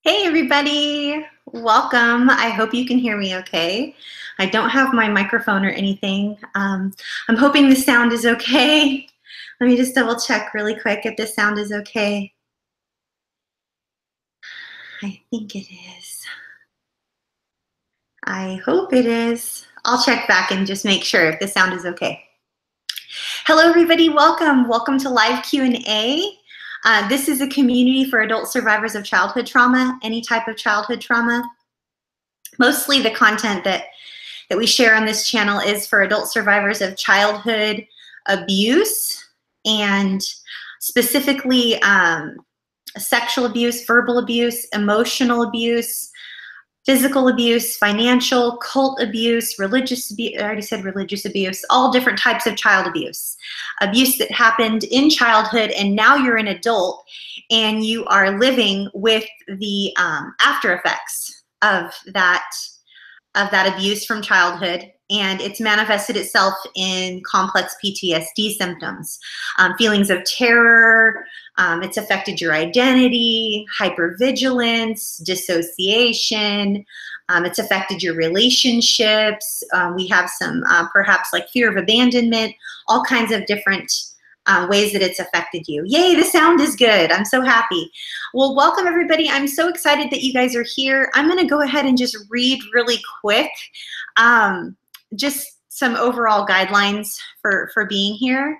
Hey everybody, welcome. I hope you can hear me okay. I don't have my microphone or anything. I'm hoping the sound is okay. Let me just double check really quick if the sound is okay. I think it is. I hope it is. I'll check back and just make sure if the sound is okay. Hello everybody, welcome. Welcome to live Q&A. This is a community for adult survivors of childhood trauma, any type of childhood trauma. Mostly the content that we share on this channel is for adult survivors of childhood abuse, and specifically sexual abuse, verbal abuse, emotional abuse, physical abuse, financial, cult abuse, religious abuse, I already said religious abuse, all different types of child abuse. Abuse that happened in childhood and now you're an adult and you are living with the after effects of that abuse from childhood, and it's manifested itself in complex PTSD symptoms, feelings of terror. It's affected your identity, hypervigilance, dissociation. It's affected your relationships. We have some perhaps like fear of abandonment, all kinds of different ways that it's affected you. Yay, the sound is good. I'm so happy. Well, welcome everybody. I'm so excited that you guys are here. I'm gonna go ahead and just read really quick, just some overall guidelines for being here.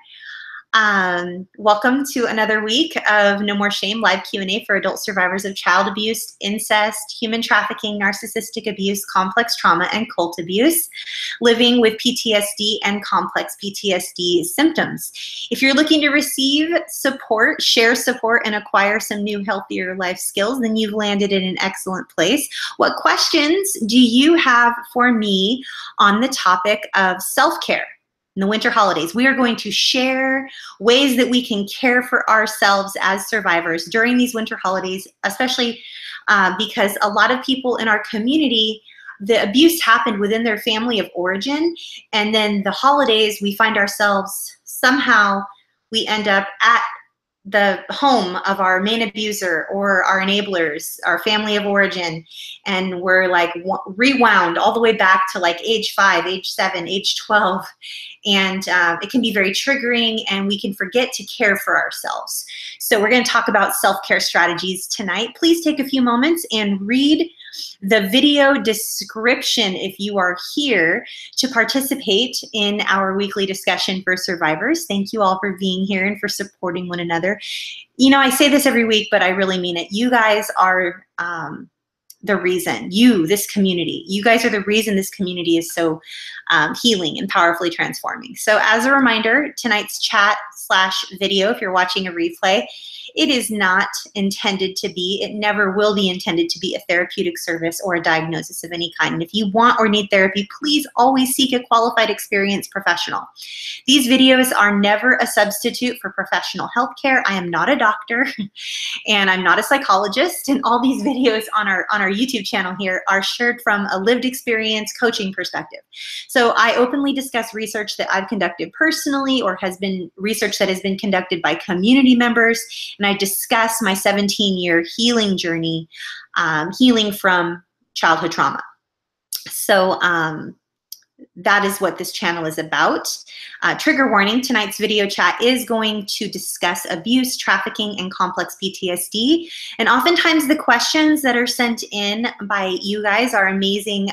Welcome to another week of No More Shame live Q&A for adult survivors of child abuse, incest, human trafficking, narcissistic abuse, complex trauma, and cult abuse, living with PTSD and complex PTSD symptoms. If you're looking to receive support, share support, and acquire some new healthier life skills, then you've landed in an excellent place. What questions do you have for me on the topic of self-care? In the winter holidays, we are going to share ways that we can care for ourselves as survivors during these winter holidays, especially because a lot of people in our community, the abuse happened within their family of origin, and then the holidays, we find ourselves somehow, we end up at the home of our main abuser or our enablers, our family of origin, and we're like rewound all the way back to like age 5, age 7, age 12, and it can be very triggering, and we can forget to care for ourselves. So we're going to talk about self-care strategies tonight. Please take a few moments and read the video description if you are here to participate in our weekly discussion for survivors. Thank you all for being here and for supporting one another. You know, I say this every week, but I really mean it. You guys are the reason, this community, you guys are the reason this community is so healing and powerfully transforming. So as a reminder, tonight's chat/video, if you're watching a replay, it is not intended to be, it never will be intended to be a therapeutic service or a diagnosis of any kind. And if you want or need therapy, please always seek a qualified, experienced professional. These videos are never a substitute for professional health care. I am not a doctor and I'm not a psychologist, and all these videos on our YouTube channel here are shared from a lived experience coaching perspective. So I openly discuss research that I've conducted personally or has been research that has been conducted by community members, and I discuss my 17-year healing journey, healing from childhood trauma. So that is what this channel is about. Trigger warning, tonight's video chat is going to discuss abuse, trafficking, and complex PTSD. And oftentimes the questions that are sent in by you guys, our amazing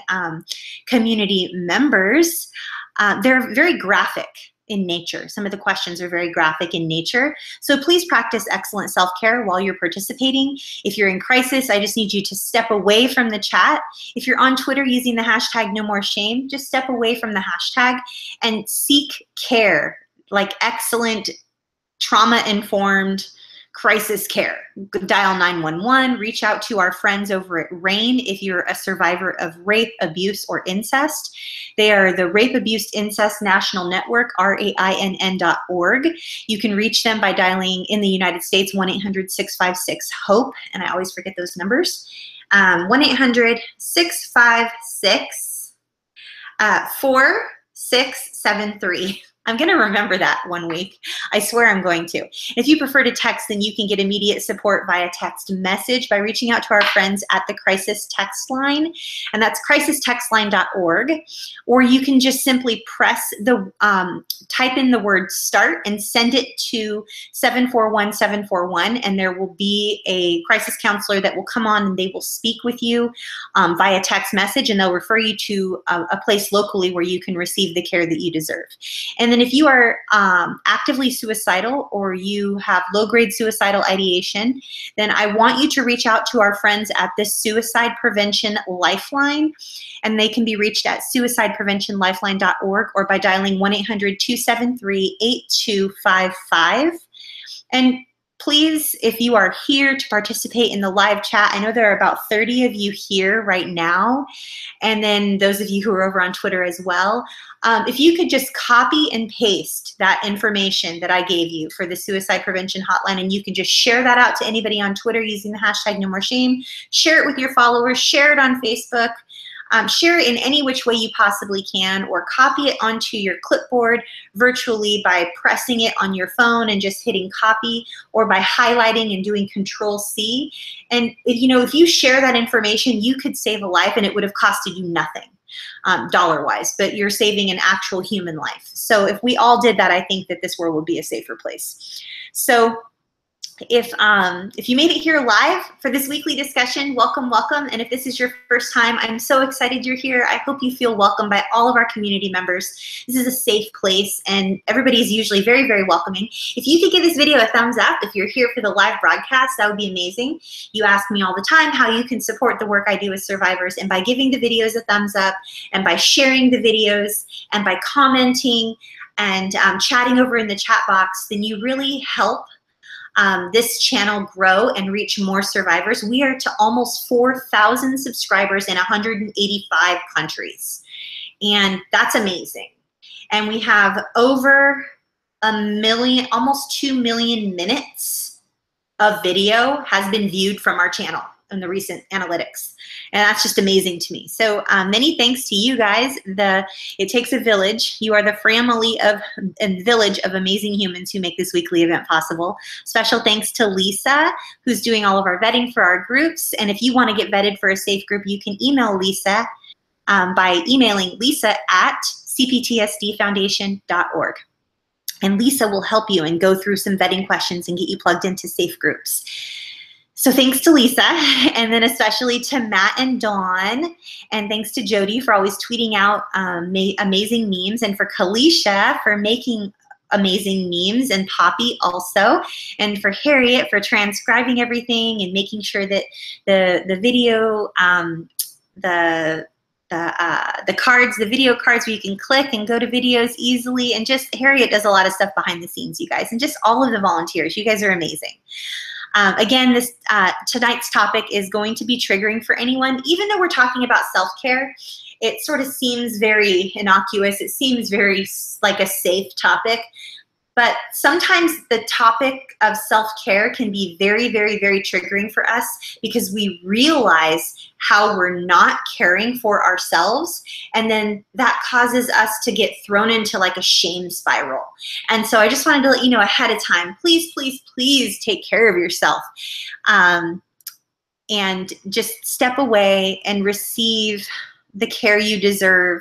community members, they're very graphic in nature. Some of the questions are very graphic in nature. So please practice excellent self-care while you're participating. If you're in crisis, I just need you to step away from the chat. If you're on Twitter using the hashtag #NoMoreShame, just step away from the hashtag and seek care, like excellent trauma-informed crisis care. Dial 911, reach out to our friends over at RAIN if you're a survivor of rape, abuse, or incest. They are the Rape, Abuse, Incest National Network, RAINN.org. You can reach them by dialing in the United States 1-800-656-HOPE, and I always forget those numbers. 1-800-656-4673. I'm going to remember that one week. I swear I'm going to. If you prefer to text, then you can get immediate support via text message by reaching out to our friends at the Crisis Text Line, and that's crisistextline.org. Or you can just simply press the, type in the word START and send it to 741-741, and there will be a crisis counselor that will come on and they will speak with you via text message, and they'll refer you to a place locally where you can receive the care that you deserve. And then if you are actively suicidal or you have low-grade suicidal ideation, then I want you to reach out to our friends at the Suicide Prevention Lifeline, and they can be reached at suicidepreventionlifeline.org or by dialing 1-800-273-8255. And please, if you are here to participate in the live chat, I know there are about 30 of you here right now, and then those of you who are over on Twitter as well. If you could just copy and paste that information that I gave you for the Suicide Prevention Hotline, and you can just share that out to anybody on Twitter using the hashtag #NoMoreShame, share it with your followers, share it on Facebook, share it in any which way you possibly can, or copy it onto your clipboard virtually by pressing it on your phone and just hitting copy, or by highlighting and doing Control-C. And if you share that information, you could save a life, and it would have costed you nothing dollar-wise, but you're saving an actual human life. So if we all did that, I think that this world would be a safer place. So if you made it here live for this weekly discussion, welcome, welcome. And if this is your first time, I'm so excited you're here. I hope you feel welcome by all of our community members. This is a safe place, and everybody is usually very, very welcoming. If you could give this video a thumbs up, if you're here for the live broadcast, that would be amazing. You ask me all the time how you can support the work I do with survivors, and by giving the videos a thumbs up, and by sharing the videos, and by commenting, and chatting over in the chat box, then you really help this channel grow and reach more survivors. We are to almost 4,000 subscribers in 185 countries, and that's amazing. And we have over 1 million, almost 2 million minutes of video has been viewed from our channel in the recent analytics. And that's just amazing to me. So many thanks to you guys. It takes a village. You are the family of and village of amazing humans who make this weekly event possible. Special thanks to Lisa, who's doing all of our vetting for our groups. And if you want to get vetted for a safe group, you can email Lisa by emailing lisa@cptsdfoundation.org. And Lisa will help you and go through some vetting questions and get you plugged into safe groups. So thanks to Lisa, and then especially to Matt and Dawn, and thanks to Jody for always tweeting out amazing memes, and for Kalisha for making amazing memes, and Poppy also, and for Harriet for transcribing everything and making sure that the video, the cards, the video cards where you can click and go to videos easily, and just Harriet does a lot of stuff behind the scenes, you guys, and just all of the volunteers. You guys are amazing. Again, tonight's topic is going to be triggering for anyone. Even though we're talking about self-care, it sort of seems very innocuous. It seems very like a safe topic. But sometimes the topic of self-care can be very, very, very triggering for us, because we realize how we're not caring for ourselves, and then that causes us to get thrown into like a shame spiral. And so I just wanted to let you know ahead of time, please, please, please take care of yourself, and just step away and receive the care you deserve.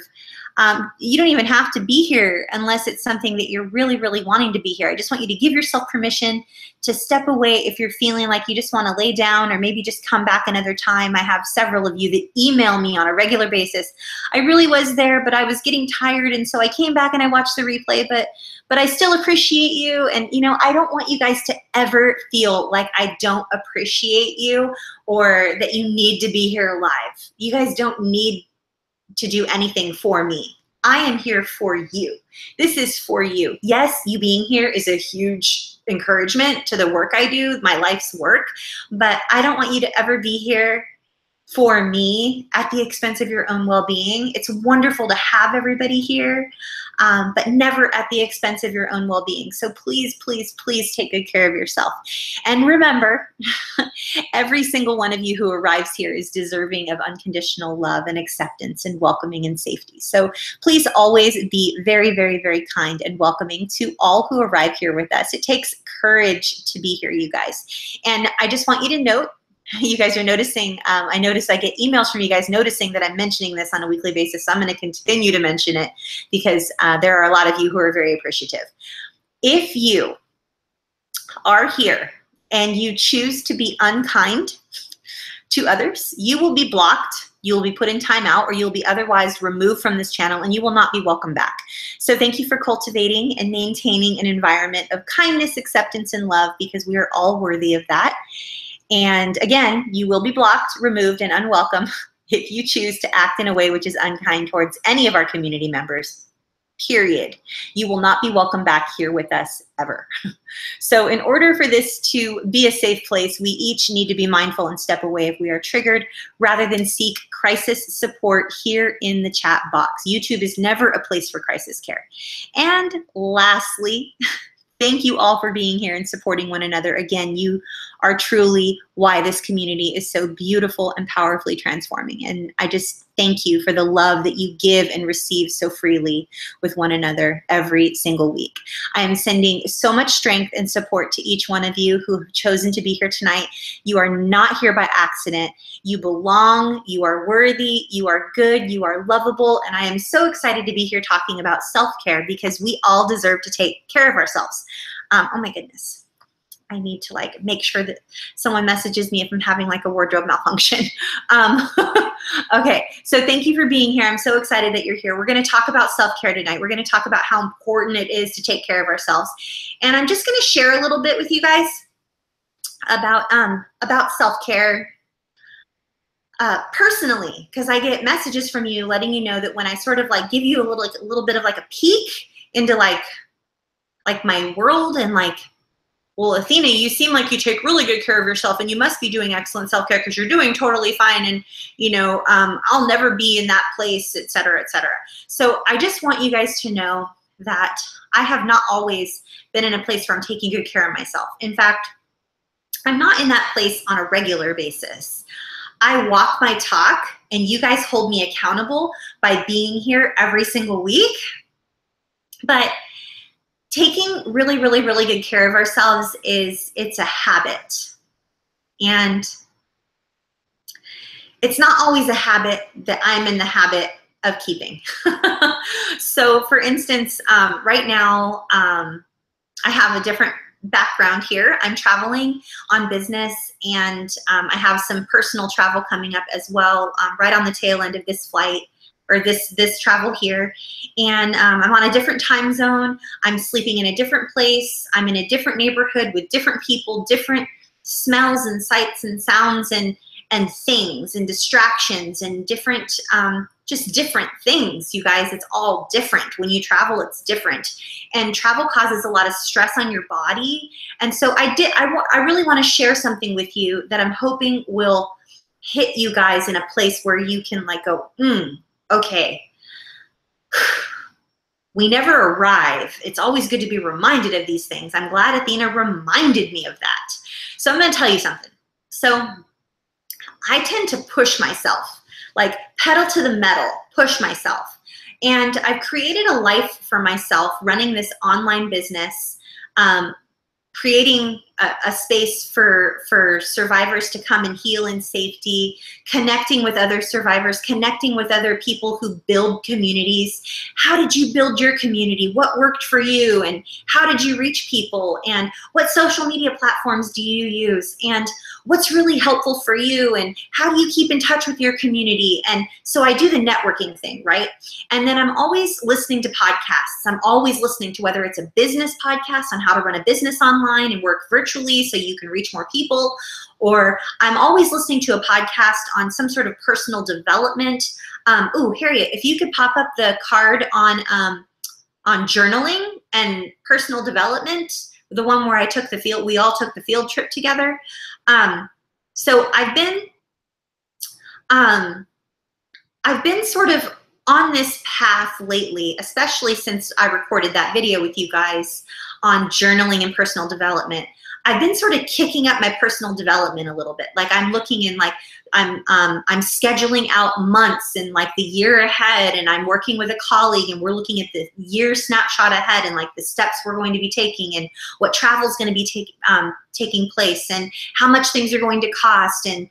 You don't even have to be here unless it's something that you're really, really wanting to be here. I just want you to give yourself permission to step away if you're feeling like you just want to lay down, or maybe just come back another time. I have several of you that email me on a regular basis. I really was there, but I was getting tired, and so I came back and I watched the replay, but I still appreciate you. And I don't want you guys to ever feel like I don't appreciate you, or that you need to be here live. You guys don't need to do anything for me. I am here for you. This is for you. Yes, you being here is a huge encouragement to the work I do, my life's work, but I don't want you to ever be here for me at the expense of your own well-being. It's wonderful to have everybody here, but never at the expense of your own well-being. So please, please, please take good care of yourself. And remember, every single one of you who arrives here is deserving of unconditional love and acceptance and welcoming and safety. So please always be very, very, very kind and welcoming to all who arrive here with us. It takes courage to be here, you guys. And I just want you to note, you guys are noticing, I notice I get emails from you guys noticing that I'm mentioning this on a weekly basis. So I'm going to continue to mention it because there are a lot of you who are very appreciative. If you are here and you choose to be unkind to others, you will be blocked, you will be put in timeout, or you'll be otherwise removed from this channel, and you will not be welcome back. So thank you for cultivating and maintaining an environment of kindness, acceptance, and love, because we are all worthy of that. And again, you will be blocked, removed, and unwelcome if you choose to act in a way which is unkind towards any of our community members, period. You will not be welcome back here with us ever. So in order for this to be a safe place, we each need to be mindful and step away if we are triggered, rather than seek crisis support here in the chat box. YouTube is never a place for crisis care. And lastly, thank you all for being here and supporting one another. Again, you are truly why this community is so beautiful and powerfully transforming. And I just thank you for the love that you give and receive so freely with one another every single week. I am sending so much strength and support to each one of you who have chosen to be here tonight. You are not here by accident. You belong, you are worthy, you are good, you are lovable, and I am so excited to be here talking about self-care, because we all deserve to take care of ourselves. Oh my goodness. I need to make sure that someone messages me if I'm having a wardrobe malfunction. Okay, so thank you for being here. I'm so excited that you're here. We're going to talk about self-care tonight. We're going to talk about how important it is to take care of ourselves. And I'm just going to share a little bit with you guys about self-care personally, because I get messages from you letting you know that when I sort of give you a little bit of a peek into my world, and well, Athena, you seem like you take really good care of yourself, and you must be doing excellent self-care because you're doing totally fine, and I'll never be in that place, et cetera, et cetera. So I just want you guys to know that I have not always been in a place where I'm taking good care of myself. In fact, I'm not in that place on a regular basis. I walk my talk, and you guys hold me accountable by being here every single week. But taking really, really, really good care of ourselves it's a habit. And it's not always a habit that I'm in the habit of keeping. So for instance, right now, I have a different background here. I'm traveling on business, and I have some personal travel coming up as well, right on the tail end of this flight, or this travel here. And I'm on a different time zone. I'm sleeping in a different place. I'm in a different neighborhood with different people, different smells and sights and sounds and things and distractions and different, just different things, you guys. It's all different. When you travel, it's different. And travel causes a lot of stress on your body. And so I really want to share something with you that I'm hoping will hit you guys in a place where you can go, okay, we never arrive. It's always good to be reminded of these things. I'm glad Athena reminded me of that. So I'm going to tell you something. So I tend to push myself, pedal to the metal, push myself. And I've created a life for myself running this online business, creating a space for survivors to come and heal in safety, connecting with other survivors, connecting with other people who build communities. How did you build your community? What worked for you? And how did you reach people? And what social media platforms do you use? And what's really helpful for you? And how do you keep in touch with your community? And so I do the networking thing, right? And then I'm always listening to podcasts. I'm always listening to, whether it's a business podcast on how to run a business online and work virtually so you can reach more people, or I'm always listening to a podcast on some sort of personal development. Ooh, Harriet, if you could pop up the card on journaling and personal development, the one where we all took the field trip together. So I've been I've been sort of on this path lately, especially since I recorded that video with you guys on journaling and personal development. I've been sort of kicking up my personal development a little bit. Like I'm looking in, like I'm scheduling out months and like the year ahead, and I'm working with a colleague and we're looking at the year snapshot ahead and like the steps we're going to be taking and what travel is going to be taking place and how much things are going to cost and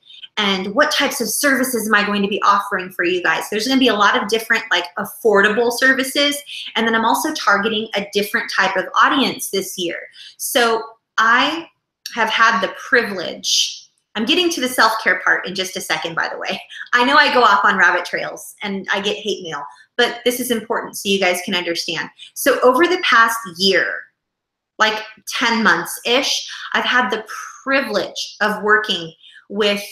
what types of services am I going to be offering for you guys. There's going to be a lot of different like affordable services, and then I'm also targeting a different type of audience this year. So I have had the privilege, I'm getting to the self-care part in just a second, by the way. I know I go off on rabbit trails and I get hate mail, but this is important so you guys can understand. So over the past year, like 10 months-ish, I've had the privilege of working with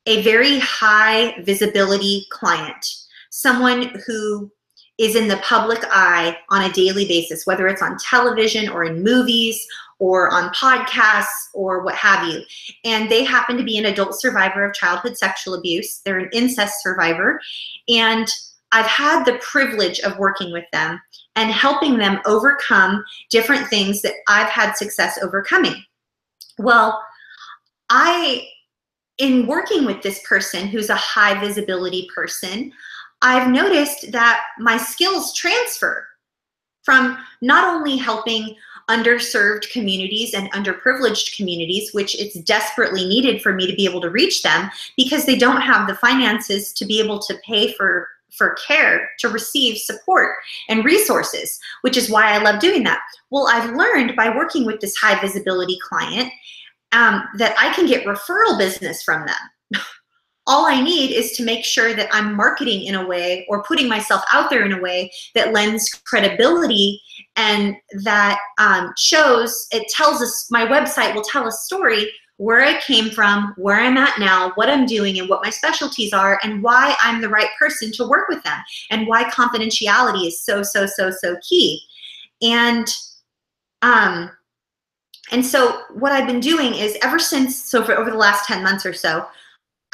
a very high visibility client, someone who is in the public eye on a daily basis, whether it's on television or in movies or on podcasts or what have you. And they happen to be an adult survivor of childhood sexual abuse. They're an incest survivor. And I've had the privilege of working with them and helping them overcome different things that I've had success overcoming. Well, in working with this person who's a high visibility person, I've noticed that my skills transfer from not only helping underserved communities and underprivileged communities, which it's desperately needed for me to be able to reach them because they don't have the finances to be able to pay for care, to receive support and resources, which is why I love doing that. Well, I've learned by working with this high visibility client that I can get referral business from them. All I need is to make sure that I'm marketing in a way or putting myself out there in a way that lends credibility and that shows, it tells us, my website will tell a story where I came from, where I'm at now, what I'm doing and what my specialties are and why I'm the right person to work with them and why confidentiality is so key. And so what I've been doing is for over the last 10 months or so,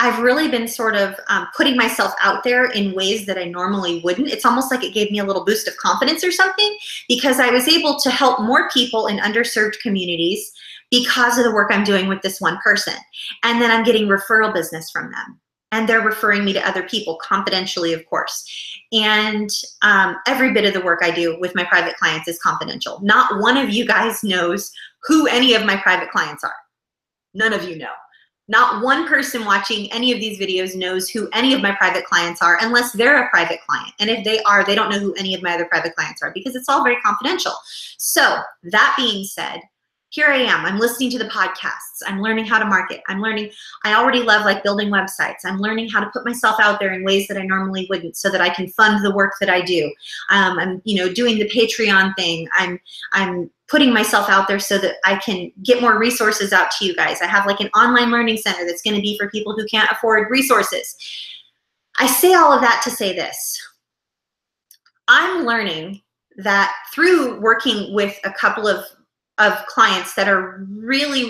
I've really been sort of putting myself out there in ways that I normally wouldn't. It's almost like it gave me a little boost of confidence or something because I was able to help more people in underserved communities because of the work I'm doing with this one person. And then I'm getting referral business from them. And they're referring me to other people, confidentially, of course. And every bit of the work I do with my private clients is confidential. Not one of you guys knows who any of my private clients are. None of you know. Not one person watching any of these videos knows who any of my private clients are unless they're a private client. And if they are, they don't know who any of my other private clients are because it's all very confidential. So that being said, here I am. I'm listening to the podcasts. I'm learning how to market. I already love like building websites. I'm learning how to put myself out there in ways that I normally wouldn't so that I can fund the work that I do. I'm doing the Patreon thing. I'm putting myself out there so that I can get more resources out to you guys. I have like an online learning center that's going to be for people who can't afford resources. I say all of that to say this. I'm learning that through working with a couple of clients that are really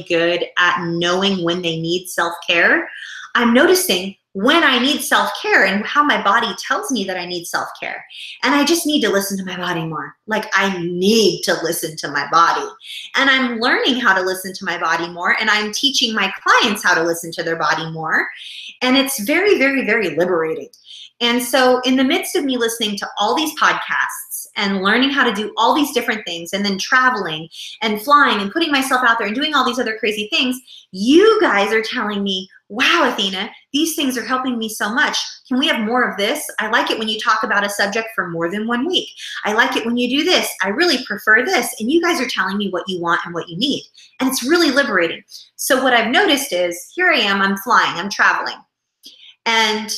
good at knowing when they need self-care, I'm noticing when I need self-care and how my body tells me that I need self-care. And I just need to listen to my body more. Like I need to listen to my body. And I'm learning how to listen to my body more, and I'm teaching my clients how to listen to their body more. And it's very liberating. And so in the midst of me listening to all these podcasts and learning how to do all these different things and then traveling and flying and putting myself out there and doing all these other crazy things, you guys are telling me, wow, Athena, these things are helping me so much. Can we have more of this? I like it when you talk about a subject for more than 1 week. I like it when you do this. I really prefer this. And you guys are telling me what you want and what you need. And it's really liberating. So what I've noticed is, here I am, I'm flying, I'm traveling. And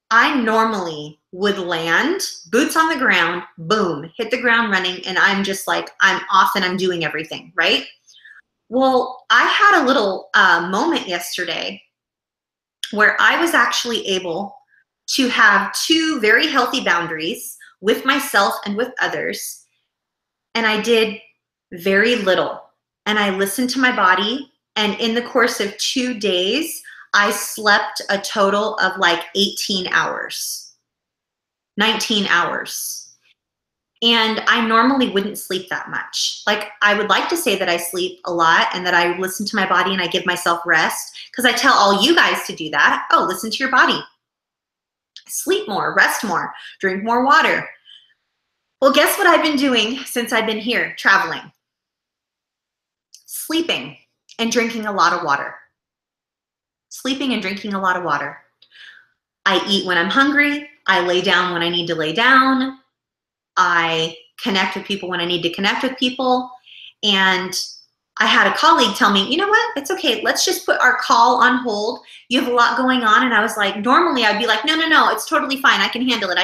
I normally would land, boots on the ground, boom, hit the ground running, and I'm just like, I'm off and I'm doing everything, right? Well, I had a little moment yesterday where I was actually able to have 2 very healthy boundaries with myself and with others, and I did very little. And I listened to my body, and in the course of 2 days, I slept a total of like 18 hours, 19 hours. And I normally wouldn't sleep that much. Like, I would like to say that I sleep a lot and that I listen to my body and I give myself rest, because I tell all you guys to do that. Oh, listen to your body. Sleep more, rest more, drink more water. Well, guess what I've been doing since I've been here traveling? Sleeping and drinking a lot of water. Sleeping and drinking a lot of water. I eat when I'm hungry. I lay down when I need to lay down. I connect with people when I need to connect with people. And I had a colleague tell me, you know what, it's okay, let's just put our call on hold. You have a lot going on. And I was like, normally I'd be like, no, it's totally fine. I can handle it.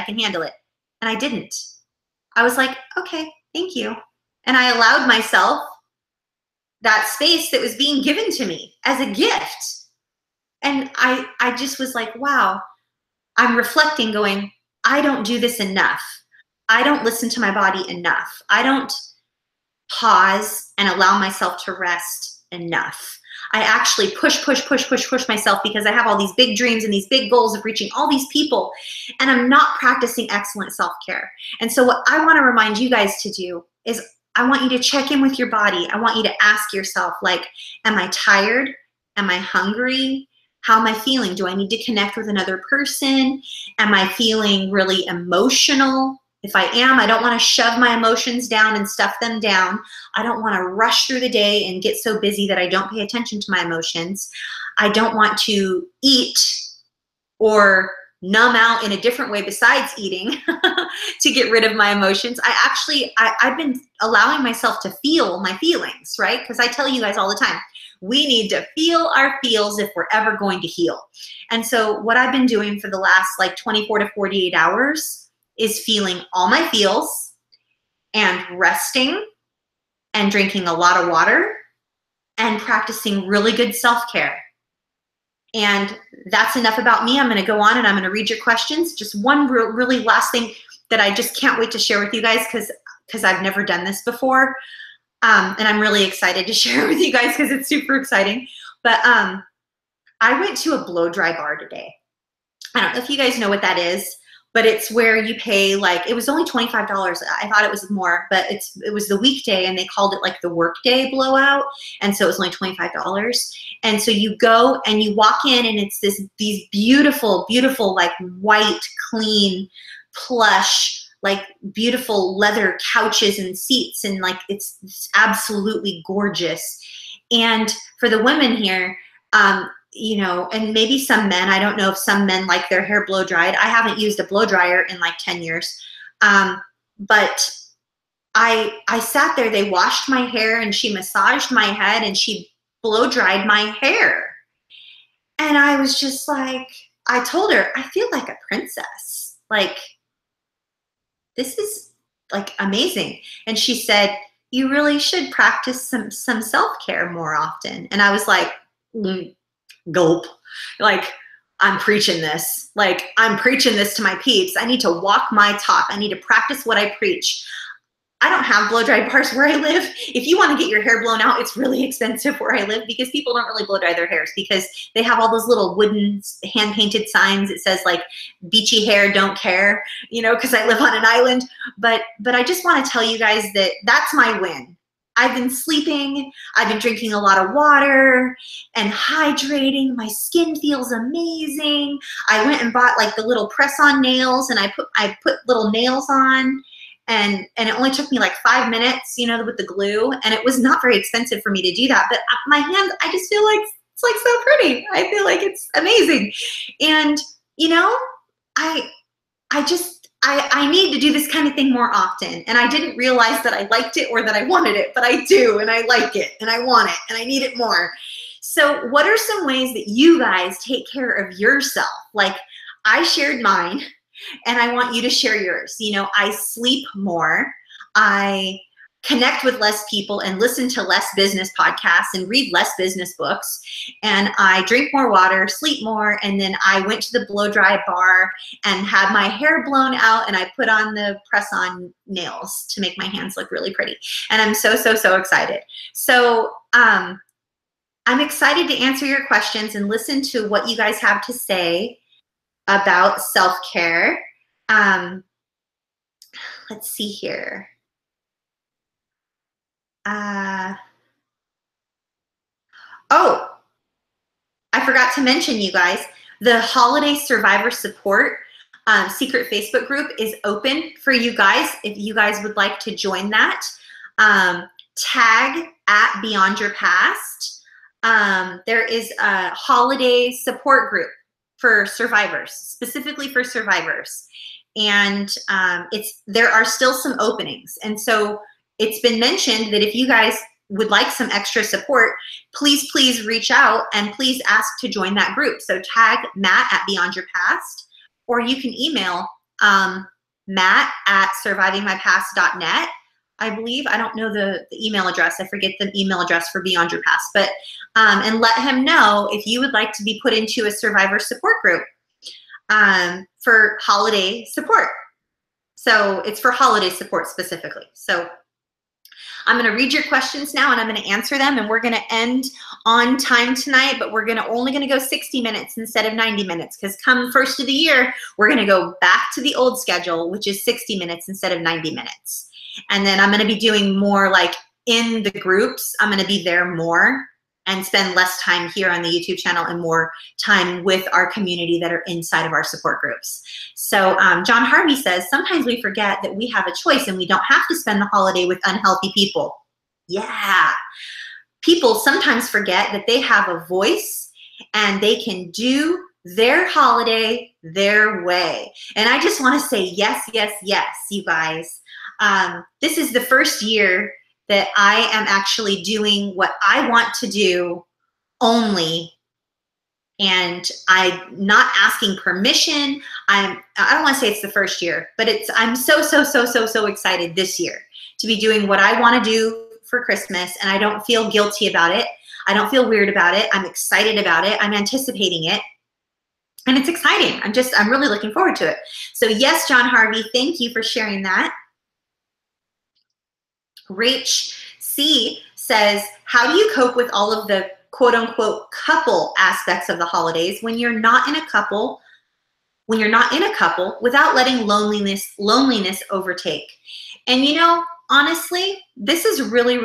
And I didn't. I was like, okay, thank you. And I allowed myself that space that was being given to me as a gift. And I just was like, wow, I'm reflecting going, I don't do this enough. I don't listen to my body enough. I don't pause and allow myself to rest enough. I actually push myself because I have all these big dreams and these big goals of reaching all these people, and I'm not practicing excellent self-care. And so what I want to remind you guys to do is I want you to check in with your body. I want you to ask yourself, like, am I tired? Am I hungry? How am I feeling? Do I need to connect with another person? Am I feeling really emotional? If I am, I don't want to shove my emotions down and stuff them down. I don't want to rush through the day and get so busy that I don't pay attention to my emotions. I don't want to eat or numb out in a different way besides eating to get rid of my emotions. I've been allowing myself to feel my feelings, right? Because I tell you guys all the time, we need to feel our feels if we're ever going to heal. And so what I've been doing for the last like 24 to 48 hours is feeling all my feels and resting and drinking a lot of water and practicing really good self-care. And that's enough about me. I'm going to go on and I'm going to read your questions. Just one really last thing that I just can't wait to share with you guys, because I've never done this before. And I'm really excited to share it with you guys because it's super exciting. But I went to a blow dry bar today. I don't know if you guys know what that is, but it's where you pay, like, it was only $25. I thought it was more, but it was the weekday and they called it like the workday blowout. And so it was only $25. And so you go and you walk in and it's these beautiful, beautiful, like white, clean, plush, like beautiful leather couches and seats. And like, it's absolutely gorgeous. And for the women here, you know, and maybe some men, I don't know if some men like their hair blow dried. I haven't used a blow dryer in like 10 years. But I sat there, they washed my hair and she massaged my head and she blow dried my hair. And I was just like, I told her, I feel like a princess. Like, this is like amazing. And she said, you really should practice some self-care more often. And I was like, gulp. Like, I'm preaching this. Like, I'm preaching this to my peeps. I need to walk my talk. I need to practice what I preach. I don't have blow dry bars where I live. If you want to get your hair blown out, it's really expensive where I live because people don't really blow dry their hairs because they have all those little wooden hand painted signs. It says like beachy hair, don't care, you know, because I live on an island. But I just want to tell you guys that that's my win. I've been sleeping, I've been drinking a lot of water and hydrating. My skin feels amazing. I went and bought like the little press-on nails and I put little nails on and it only took me like 5 minutes, you know, with the glue, and it was not very expensive for me to do that. But my hands, I just feel like it's like so pretty. I feel like it's amazing. And, you know, I need to do this kind of thing more often. And I didn't realize that I liked it or that I wanted it, but I do, and I like it, and I want it, and I need it more. So what are some ways that you guys take care of yourself? Like, I shared mine, and I want you to share yours. You know, I sleep more. I connect with less people and listen to less business podcasts and read less business books. And I drink more water, sleep more. And then I went to the blow dry bar and had my hair blown out and I put on the press-on nails to make my hands look really pretty. And I'm so excited. So I'm excited to answer your questions and listen to what you guys have to say about self-care. Let's see here. Oh, I forgot to mention, you guys, the Holiday Survivor Support secret Facebook group is open for you guys. If you guys would like to join that, tag at Beyond Your Past. There is a holiday support group for survivors, specifically for survivors. And there are still some openings. And so it's been mentioned that if you guys would like some extra support, please reach out and please ask to join that group. So tag Matt at Beyond Your Past, or you can email Matt at survivingmypast.net. I believe, I don't know the email address. I forget the email address for Beyond Your Past, but, and let him know if you would like to be put into a survivor support group for holiday support. So it's for holiday support specifically. So I'm going to read your questions now and I'm going to answer them, and we're going to end on time tonight, but we're only going to go 60 minutes instead of 90 minutes because come first of the year, we're going to go back to the old schedule, which is 60 minutes instead of 90 minutes. And then I'm going to be doing more like in the groups. I'm going to be there more and spend less time here on the YouTube channel and more time with our community that are inside of our support groups. So John Harvey says, sometimes we forget that we have a choice and we don't have to spend the holiday with unhealthy people. Yeah. People sometimes forget that they have a voice and they can do their holiday their way. And I just want to say yes, yes, yes, you guys. This is the first year that I am actually doing what I want to do only, and I'm not asking permission. I don't want to say it's the first year, but I'm so excited this year to be doing what I want to do for Christmas, and I don't feel guilty about it. I don't feel weird about it. I'm excited about it. I'm anticipating it. And it's exciting. I'm really looking forward to it. So yes, John Harvey, thank you for sharing that. Rach C says, how do you cope with all of the quote unquote couple aspects of the holidays when you're not in a couple, without letting loneliness overtake? And you know, honestly, this is really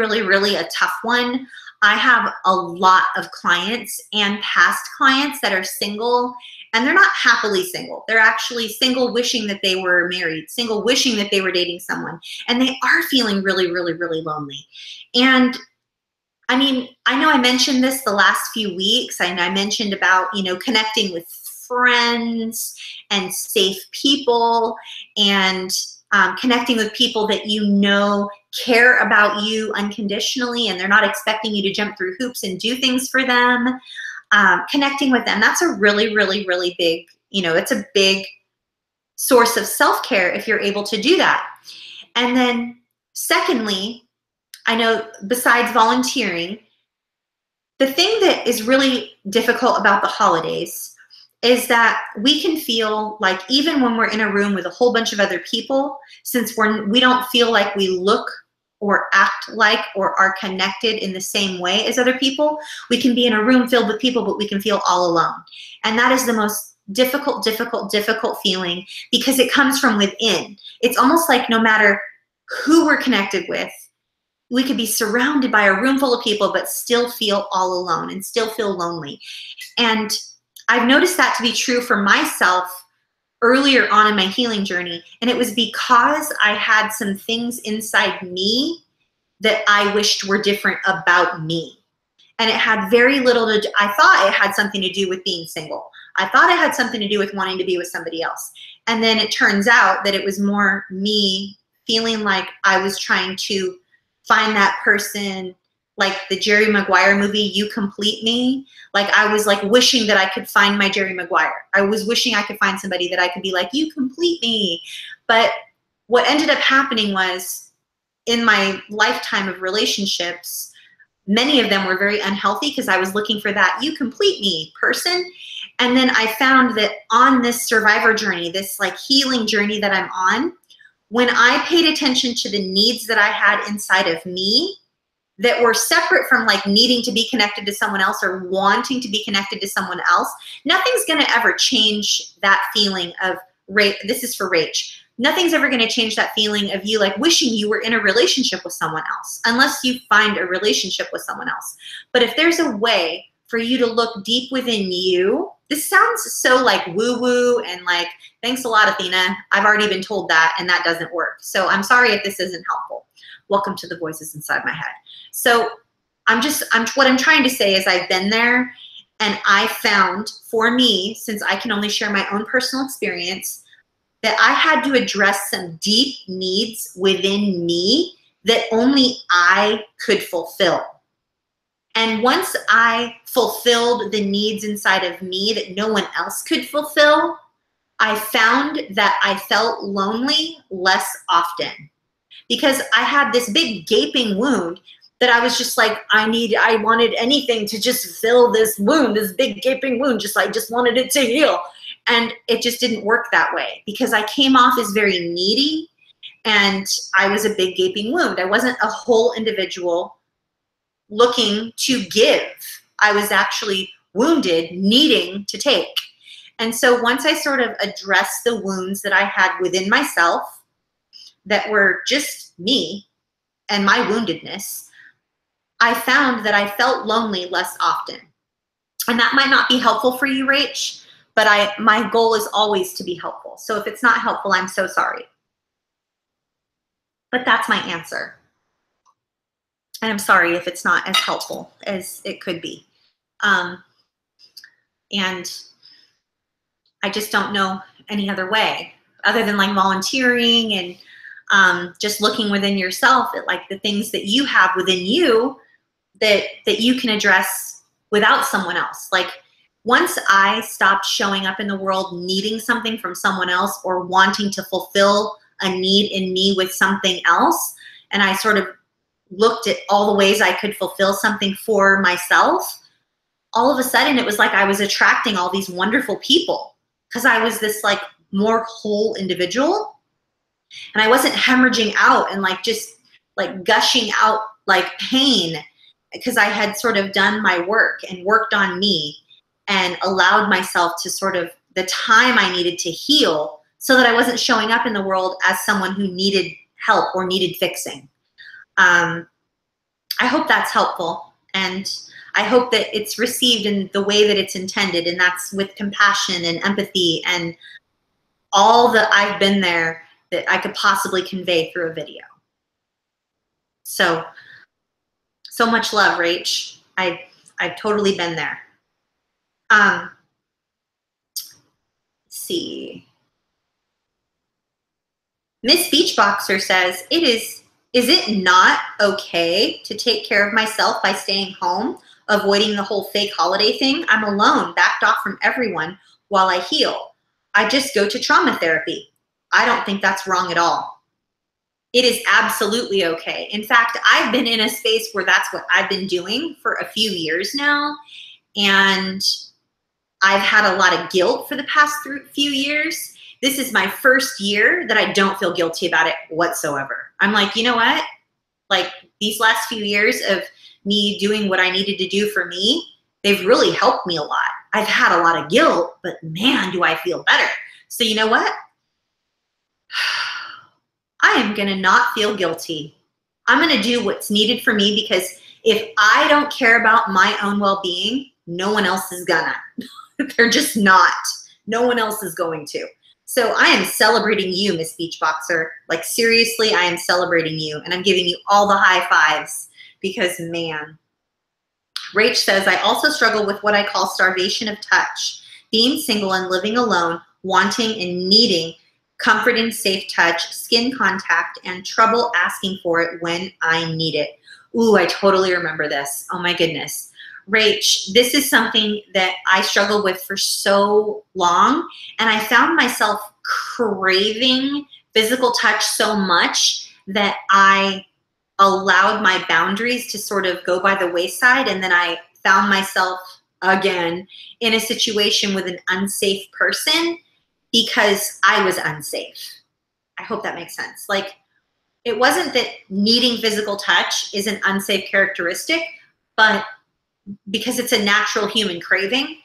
a tough one. I have a lot of clients and past clients that are single, and they're not happily single. They're actually single wishing that they were married, single wishing that they were dating someone, and they are feeling really lonely. And I mean, I know I mentioned this the last few weeks, and I mentioned about, you know, connecting with friends and safe people, and connecting with people that you know care about you unconditionally and they're not expecting you to jump through hoops and do things for them. Connecting with them, that's a really big, you know, it's a big source of self-care if you're able to do that. And then secondly, I know besides volunteering, the thing that is really difficult about the holidays is that we can feel like even when we're in a room with a whole bunch of other people, since we don't feel like we look or act like or are connected in the same way as other people, we can be in a room filled with people, but we can feel all alone. And that is the most difficult feeling because it comes from within. It's almost like no matter who we're connected with, we could be surrounded by a room full of people, but still feel all alone and still feel lonely. And I've noticed that to be true for myself earlier on in my healing journey. And it was because I had some things inside me that I wished were different about me. And it had very little to do, I thought it had something to do with being single. I thought it had something to do with wanting to be with somebody else. And then it turns out that it was more me feeling like I was trying to find that person, like the Jerry Maguire movie, You Complete Me. Like I was like wishing that I could find my Jerry Maguire. I was wishing I could find somebody that I could be like, you complete me. But what ended up happening was in my lifetime of relationships, many of them were very unhealthy because I was looking for that you complete me person. And then I found that on this survivor journey, this like healing journey that I'm on, when I paid attention to the needs that I had inside of me, that were separate from like needing to be connected to someone else or wanting to be connected to someone else, nothing's going to ever change that feeling of this is for Rach. Nothing's ever going to change that feeling of you like wishing you were in a relationship with someone else, unless you find a relationship with someone else. But if there's a way for you to look deep within you, this sounds so like woo-woo and like, thanks a lot, Athena. I've already been told that, and that doesn't work. So I'm sorry if this isn't helpful. Welcome to the voices inside my head. So what I'm trying to say is I've been there, and I found for me, since I can only share my own personal experience, that I had to address some deep needs within me that only I could fulfill. And once I fulfilled the needs inside of me that no one else could fulfill, I found that I felt lonely less often, because I had this big gaping wound that I was just like, I wanted anything to just fill this wound, this big gaping wound. I just wanted it to heal. And it just didn't work that way, because I came off as very needy, and I was a big gaping wound. I wasn't a whole individual looking to give. I was actually wounded, needing to take. And so once I sort of addressed the wounds that I had within myself that were just me and my woundedness, I found that I felt lonely less often. And that might not be helpful for you, Rach, but my goal is always to be helpful. So if it's not helpful, I'm so sorry. But that's my answer. And I'm sorry if it's not as helpful as it could be. And I just don't know any other way other than like volunteering and just looking within yourself at like the things that you have within you that you can address without someone else. Like, once I stopped showing up in the world needing something from someone else or wanting to fulfill a need in me with something else, and I sort of looked at all the ways I could fulfill something for myself, all of a sudden it was like I was attracting all these wonderful people, because I was this like more whole individual, and I wasn't hemorrhaging out and like just like gushing out like pain, because I had sort of done my work and worked on me and allowed myself to sort of the time I needed to heal, so that I wasn't showing up in the world as someone who needed help or needed fixing. I hope that's helpful, and I hope that it's received in the way that it's intended, and that's with compassion and empathy and all that I've been there that I could possibly convey through a video. So much love, Rach. I've totally been there. Let's see. Miss Beachboxer says, is it not okay to take care of myself by staying home, avoiding the whole fake holiday thing? I'm alone, backed off from everyone while I heal. I just go to trauma therapy. I don't think that's wrong at all. It is absolutely okay. In fact, I've been in a space where that's what I've been doing for a few years now, and I've had a lot of guilt for the past few years. This is my first year that I don't feel guilty about it whatsoever. I'm like, you know what? Like, these last few years of me doing what I needed to do for me, they've really helped me a lot. I've had a lot of guilt, but man, do I feel better. So you know what? I am gonna not feel guilty. I'm gonna do what's needed for me, because if I don't care about my own well-being, no one else is gonna. They're just not. No one else is going to. So I am celebrating you, Miss Beachboxer. Like, seriously, I am celebrating you, and I'm giving you all the high fives, because man. Rach says, I also struggle with what I call starvation of touch, being single and living alone, wanting and needing comfort and safe touch, skin contact, and trouble asking for it when I need it. Ooh, I totally remember this. Oh my goodness. Rach, this is something that I struggled with for so long, and I found myself craving physical touch so much that I allowed my boundaries to sort of go by the wayside, and then I found myself again in a situation with an unsafe person because I was unsafe. I hope that makes sense. Like, it wasn't that needing physical touch is an unsafe characteristic, but because it's a natural human craving,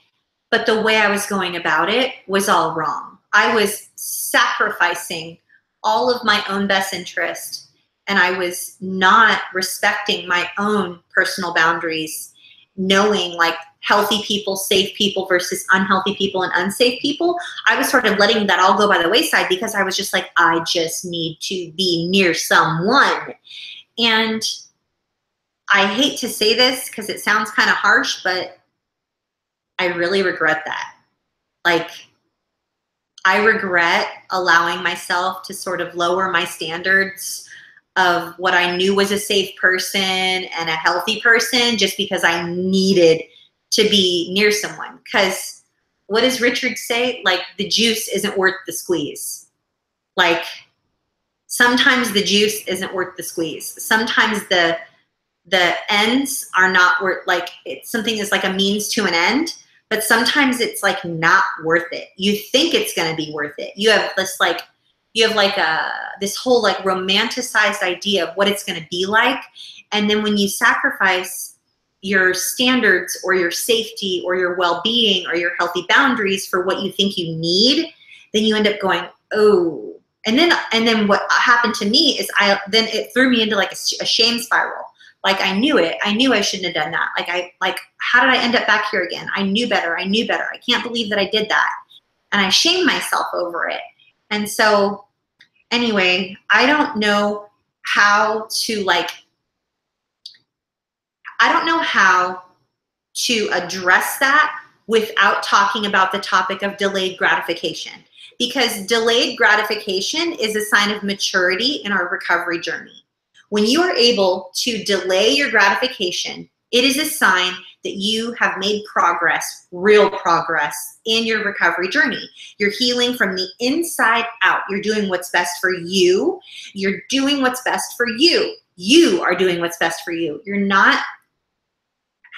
but the way I was going about it was all wrong. I was sacrificing all of my own best interest, and I was not respecting my own personal boundaries, knowing like healthy people, safe people versus unhealthy people and unsafe people. I was sort of letting that all go by the wayside because I was just like, I just need to be near someone. And I hate to say this because it sounds kind of harsh, but I really regret that. Like, I regret allowing myself to sort of lower my standards of what I knew was a safe person and a healthy person just because I needed to be near someone. Because what does Richard say? Like, the juice isn't worth the squeeze. Like, sometimes the juice isn't worth the squeeze. Sometimes the ends are not worth, like, something is like a means to an end, but sometimes it's like not worth it. You think it's going to be worth it. You have this like, this whole like romanticized idea of what it's going to be like. And then when you sacrifice your standards or your safety or your well-being or your healthy boundaries for what you think you need, then you end up going, oh. And then what happened to me is then it threw me into like a shame spiral. Like, I knew it. I knew I shouldn't have done that. Like, how did I end up back here again? I knew better. I knew better. I can't believe that I did that. And I shamed myself over it. And so anyway, I don't know how to address that without talking about the topic of delayed gratification, because delayed gratification is a sign of maturity in our recovery journey. When you are able to delay your gratification, it is a sign that you have made progress, real progress in your recovery journey. You're healing from the inside out. You're doing what's best for you. You're doing what's best for you. You are doing what's best for you. You're not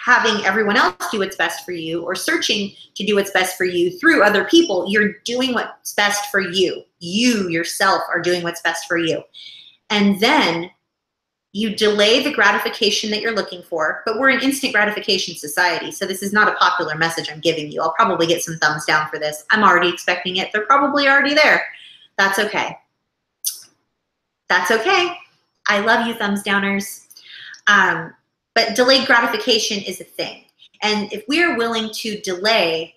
having everyone else do what's best for you or searching to do what's best for you through other people. You're doing what's best for you. You yourself are doing what's best for you. And then you delay the gratification that you're looking for, but we're an instant gratification society, so this is not a popular message I'm giving you. I'll probably get some thumbs down for this. I'm already expecting it. They're probably already there. That's okay. That's okay. I love you, thumbs downers. But delayed gratification is a thing. And if we are willing to delay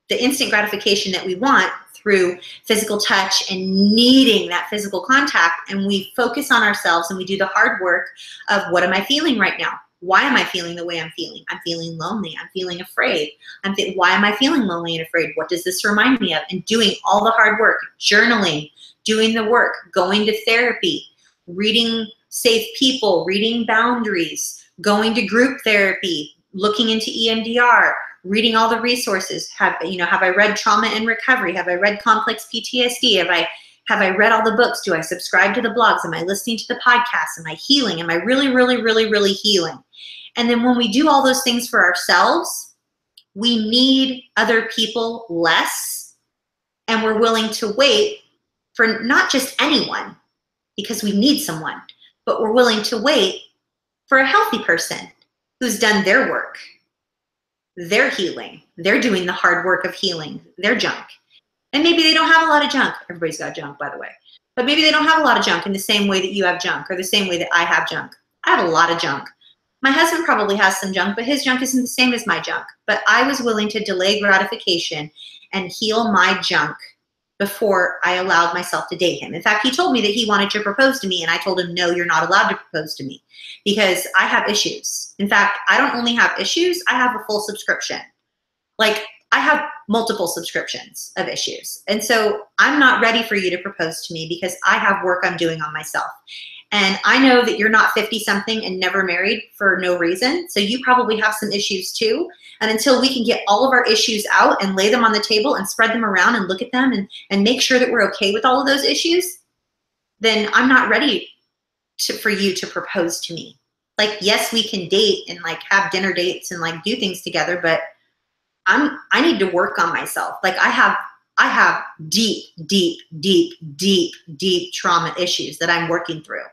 the instant gratification that we want through physical touch and needing that physical contact, and we focus on ourselves and we do the hard work of, what am I feeling right now? Why am I feeling the way I'm feeling? I'm feeling lonely. I'm feeling afraid. Why am I feeling lonely and afraid? What does this remind me of? And doing all the hard work, journaling, doing the work, going to therapy, reading safe people, reading boundaries, going to group therapy, looking into EMDR, reading all the resources. Have I read Trauma and Recovery? Have I read Complex PTSD? Have I read all the books? Do I subscribe to the blogs? Am I listening to the podcasts? Am I healing? Am I really, really, really, really healing? And then when we do all those things for ourselves, we need other people less, and we're willing to wait for not just anyone, because we need someone, but we're willing to wait for a healthy person who's done their work. They're healing. They're doing the hard work of healing their junk. And maybe they don't have a lot of junk. Everybody's got junk, by the way. But maybe they don't have a lot of junk in the same way that you have junk, or the same way that I have junk. I have a lot of junk. My husband probably has some junk, but his junk isn't the same as my junk. But I was willing to delay gratification and heal my junk before I allowed myself to date him. In fact, he told me that he wanted to propose to me, and I told him, no, you're not allowed to propose to me because I have issues. In fact, I don't only have issues, I have a full subscription. Like, I have multiple subscriptions of issues. And so I'm not ready for you to propose to me because I have work I'm doing on myself. And I know that you're not 50-something and never married for no reason. So you probably have some issues too. And until we can get all of our issues out and lay them on the table and spread them around and look at them and make sure that we're okay with all of those issues, then I'm not ready for you to propose to me. Like, yes, we can date and like have dinner dates and like do things together, but I need to work on myself. Like, I have deep, deep, deep, deep, deep trauma issues that I'm working through.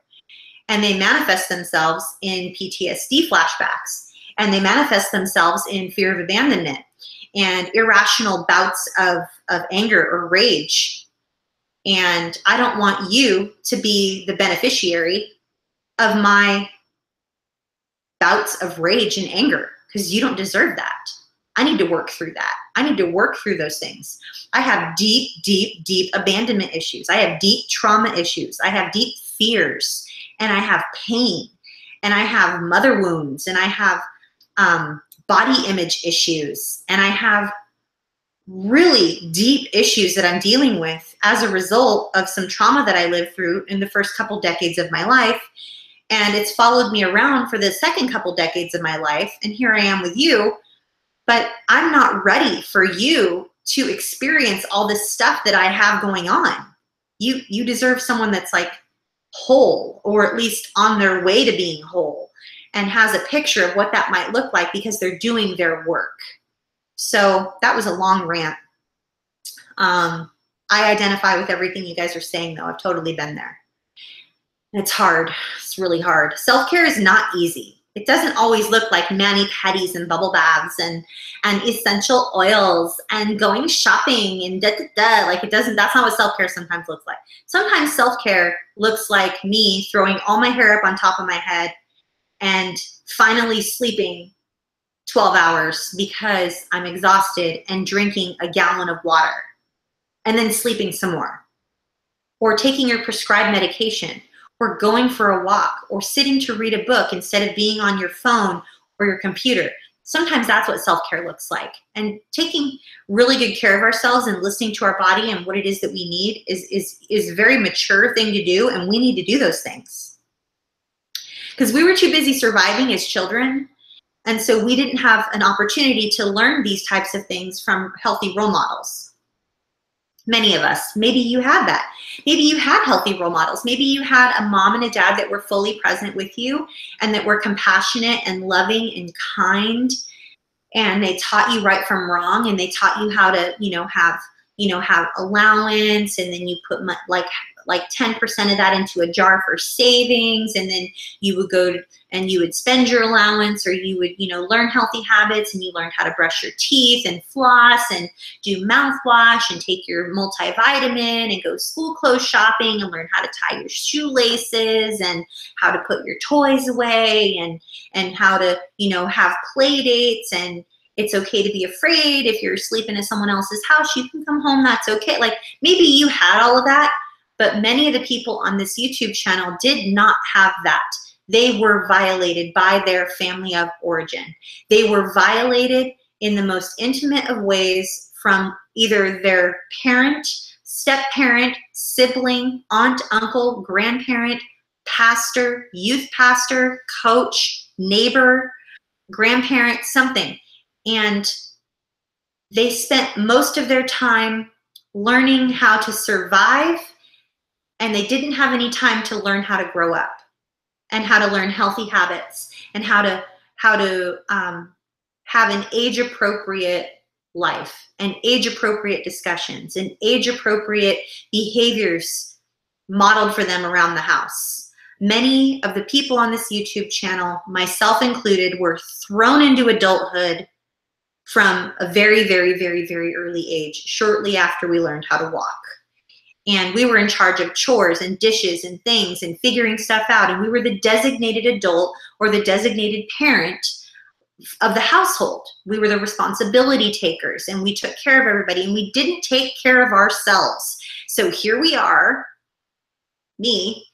And they manifest themselves in PTSD flashbacks, and they manifest themselves in fear of abandonment and irrational bouts of anger or rage. And I don't want you to be the beneficiary of my bouts of rage and anger, because you don't deserve that. I need to work through that. I need to work through those things. I have deep, deep, deep abandonment issues. I have deep trauma issues. I have deep fears, and I have pain, and I have mother wounds, and I have body image issues, and I have really deep issues that I'm dealing with as a result of some trauma that I lived through in the first couple decades of my life. And it's followed me around for the second couple decades of my life. And here I am with you, but I'm not ready for you to experience all this stuff that I have going on. You deserve someone that's like whole, or at least on their way to being whole, and has a picture of what that might look like because they're doing their work. So that was a long rant. I identify with everything you guys are saying, though. I've totally been there. It's hard. It's really hard. Self-care is not easy. It doesn't always look like mani-pedis and bubble baths and essential oils and going shopping and da-da-da. Like, it doesn't, that's not what self-care sometimes looks like. Sometimes self-care looks like me throwing all my hair up on top of my head and finally sleeping 12 hours because I'm exhausted, and drinking a gallon of water and then sleeping some more, or taking your prescribed medication, or going for a walk, or sitting to read a book instead of being on your phone or your computer. Sometimes that's what self-care looks like. And taking really good care of ourselves and listening to our body and what it is that we need is a very mature thing to do, and we need to do those things. Because we were too busy surviving as children, and so we didn't have an opportunity to learn these types of things from healthy role models. Many of us, maybe you had that. Maybe you had healthy role models. Maybe you had a mom and a dad that were fully present with you and that were compassionate and loving and kind, and they taught you right from wrong, and they taught you how to, have allowance, and then you put like 10% of that into a jar for savings, and then you would go and you would spend your allowance, or you would, learn healthy habits, and you learned how to brush your teeth and floss and do mouthwash and take your multivitamin and go school clothes shopping and learn how to tie your shoelaces and how to put your toys away and how to, have play dates, and it's okay to be afraid. If you're sleeping at someone else's house, you can come home, that's okay. Like, maybe you had all of that, but many of the people on this YouTube channel did not have that. They were violated by their family of origin. They were violated in the most intimate of ways from either their parent, step-parent, sibling, aunt, uncle, grandparent, pastor, youth pastor, coach, neighbor, grandparent, something. And they spent most of their time learning how to survive, and they didn't have any time to learn how to grow up and how to learn healthy habits and how to have an age-appropriate life and age-appropriate discussions and age-appropriate behaviors modeled for them around the house. Many of the people on this YouTube channel, myself included, were thrown into adulthood from a very, very, very, very early age, shortly after we learned how to walk. And we were in charge of chores and dishes and things and figuring stuff out. And we were the designated adult or the designated parent of the household. We were the responsibility takers, and we took care of everybody, and we didn't take care of ourselves. So here we are, me,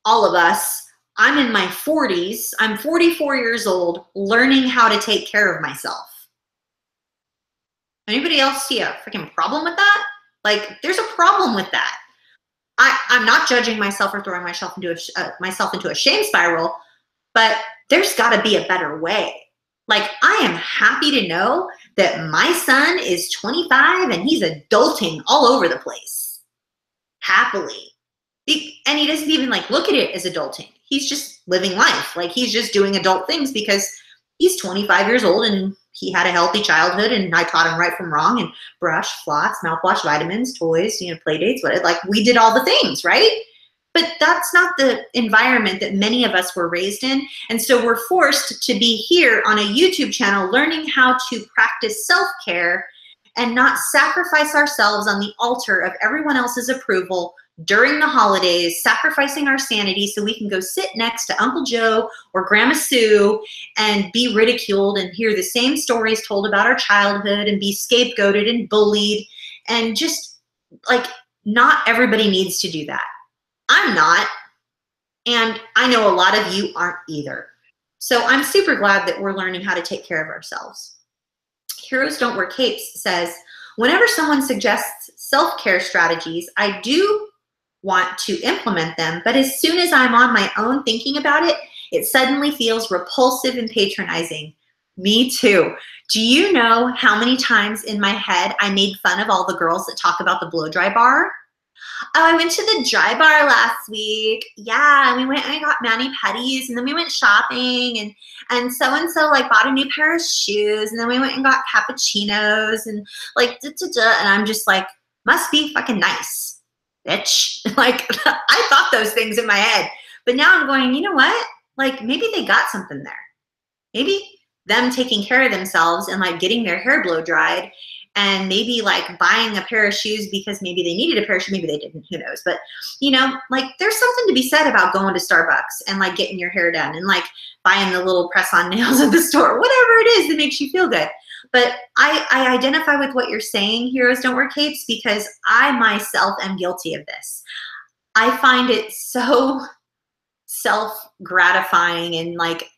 all of us. I'm in my 40s. I'm 44 years old, learning how to take care of myself. Anybody else see a freaking problem with that? Like, there's a problem with that. I'm not judging myself or throwing myself into a shame spiral, but there's got to be a better way. Like, I am happy to know that my son is 25 and he's adulting all over the place. Happily. And he doesn't even look at it as adulting. He's just living life. Like, he's just doing adult things because he's 25 years old and he had a healthy childhood, and I taught him right from wrong, and brush, floss, mouthwash, vitamins, toys, play dates, we did all the things, right? But that's not the environment that many of us were raised in. And so we're forced to be here on a YouTube channel learning how to practice self-care and not sacrifice ourselves on the altar of everyone else's approval during the holidays, sacrificing our sanity so we can go sit next to Uncle Joe or Grandma Sue and be ridiculed and hear the same stories told about our childhood and be scapegoated and bullied. And just like, not everybody needs to do that. I'm not, and I know a lot of you aren't either. So I'm super glad that we're learning how to take care of ourselves. Heroes Don't Wear Capes says, whenever someone suggests self-care strategies, I do want to implement them, but as soon as I'm on my own thinking about it, it suddenly feels repulsive and patronizing. Me too. Do you know how many times in my head I made fun of all the girls that talk about the blow dry bar? Oh, I went to the dry bar last week. Yeah, and we went and I got mani-pedis, and then we went shopping, and so-and-so like bought a new pair of shoes, and then we went and got cappuccinos, and like da-da-da, and I'm just like, must be fucking nice, bitch. Like, I thought those things in my head, but now I'm going, you know what? Like, maybe they got something there. Maybe them taking care of themselves and like getting their hair blow dried and maybe like buying a pair of shoes because maybe they needed a pair of shoes, maybe they didn't, who knows. But you know, like there's something to be said about going to Starbucks and like getting your hair done and like buying the little press-on nails at the store, whatever it is that makes you feel good. But I identify with what you're saying, Heroes Don't Wear Capes, because I myself am guilty of this. I find it so self-gratifying and like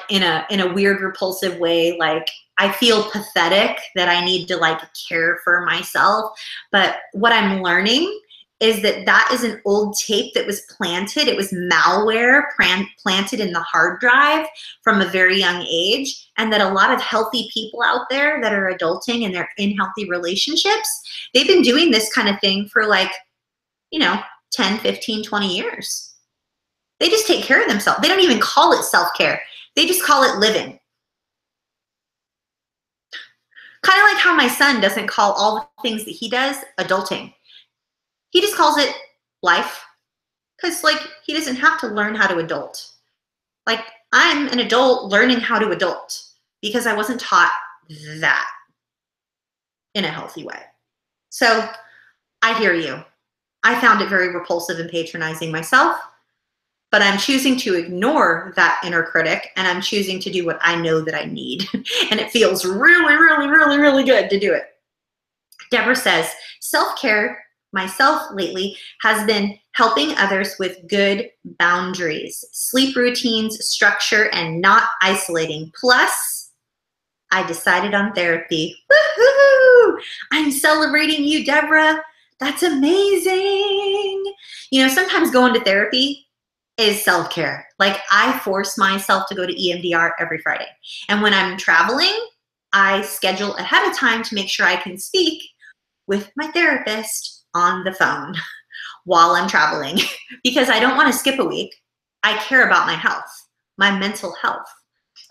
in a weird, repulsive way. Like I feel pathetic that I need to like care for myself. But what I'm learning is that that is an old tape that was planted. It was malware planted in the hard drive from a very young age. And that a lot of healthy people out there that are adulting and they're in healthy relationships, they've been doing this kind of thing for like, you know, 10, 15, 20 years. They just take care of themselves. They don't even call it self-care. They just call it living. Kind of like how my son doesn't call all the things that he does adulting. He just calls it life, because like he doesn't have to learn how to adult. Like I'm an adult learning how to adult because I wasn't taught that in a healthy way. So I hear you. I found it very repulsive and patronizing myself, but I'm choosing to ignore that inner critic and I'm choosing to do what I know that I need. And it feels really, really, really, really good to do it. Deborah says, self-care myself lately has been helping others with good boundaries, sleep routines, structure, and not isolating. Plus, I decided on therapy. Woohoo! I'm celebrating you, Deborah. That's amazing. You know, sometimes going to therapy is self-care. Like I force myself to go to EMDR every Friday. And when I'm traveling, I schedule ahead of time to make sure I can speak with my therapist on the phone while I'm traveling because I don't want to skip a week. I care about my health, my mental health.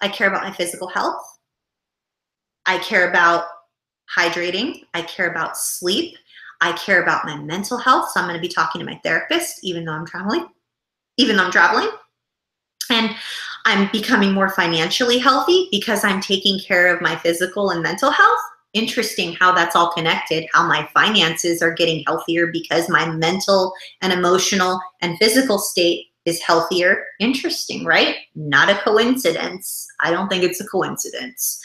I care about my physical health. I care about hydrating. I care about sleep. I care about my mental health. So I'm going to be talking to my therapist even though I'm traveling. And I'm becoming more financially healthy because I'm taking care of my physical and mental health. Interesting how that's all connected, how my finances are getting healthier because my mental and emotional and physical state is healthier. Interesting, right? Not a coincidence. I don't think it's a coincidence.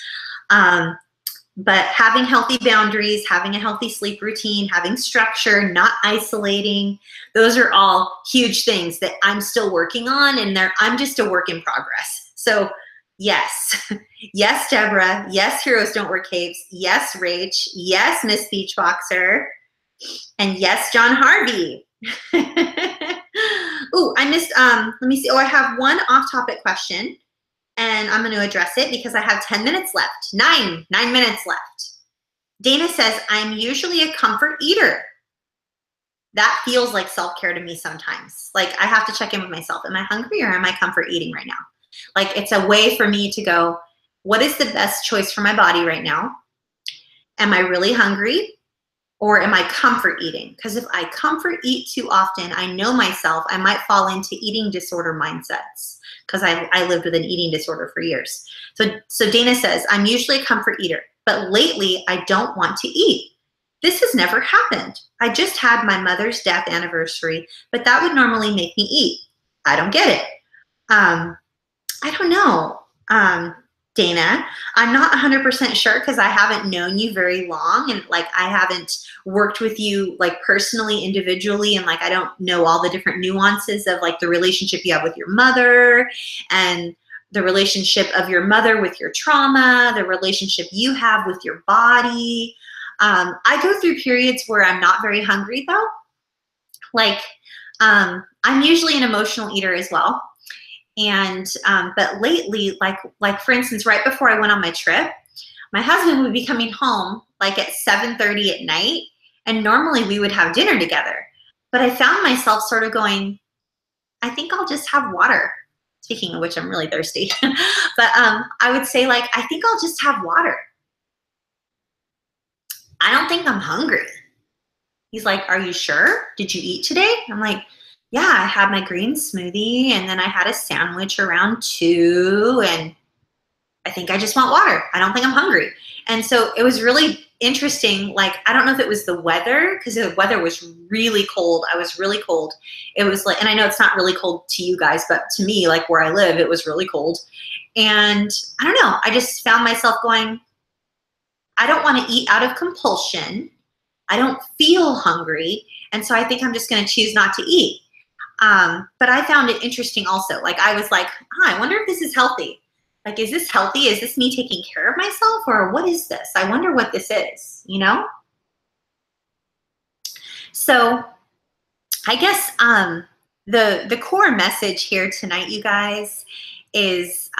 But having healthy boundaries, having a healthy sleep routine, having structure, not isolating, those are all huge things that I'm still working on, and I'm just a work in progress. So yes, yes, Deborah, yes, Heroes Don't Wear Capes, yes, Rach, yes, Miss Beachboxer, and yes, John Harvey. Ooh, I missed, let me see. Oh, I have one off-topic question. And I'm going to address it because I have 10 minutes left. Nine minutes left. Dana says, I'm usually a comfort eater. That feels like self-care to me sometimes. Like I have to check in with myself. Am I hungry or am I comfort eating right now? Like it's a way for me to go, what is the best choice for my body right now? Am I really hungry? Or am I comfort eating? Because if I comfort eat too often, I know myself, I might fall into eating disorder mindsets, because I lived with an eating disorder for years. So Dana says, I'm usually a comfort eater, but lately I don't want to eat. This has never happened. I just had my mother's death anniversary, but that would normally make me eat. I don't get it. I don't know. Dana, I'm not 100% sure because I haven't known you very long, and like I haven't worked with you like personally, individually, and like I don't know all the different nuances of like the relationship you have with your mother and the relationship of your mother with your trauma, the relationship you have with your body. I go through periods where I'm not very hungry though. Like I'm usually an emotional eater as well. And, but lately, like for instance, right before I went on my trip, my husband would be coming home like at 7:30 at night, and normally we would have dinner together. But I found myself sort of going, I think I'll just have water. Speaking of which, I'm really thirsty. But I would say like, I think I'll just have water. I don't think I'm hungry. He's like, are you sure? Did you eat today? I'm like, yeah, I had my green smoothie and then I had a sandwich around 2, and I think I just want water. I don't think I'm hungry. And so it was really interesting. Like, I don't know if it was the weather, because the weather was really cold. I was really cold. It was like, and I know it's not really cold to you guys, but to me, like where I live, it was really cold. And I don't know, I just found myself going, I don't want to eat out of compulsion. I don't feel hungry. And so I think I'm just going to choose not to eat. But I found it interesting also. Like I was like, I wonder if this is healthy. Like, is this healthy? Is this me taking care of myself, or what is this? I wonder what this is, you know? So I guess the core message here tonight, you guys, is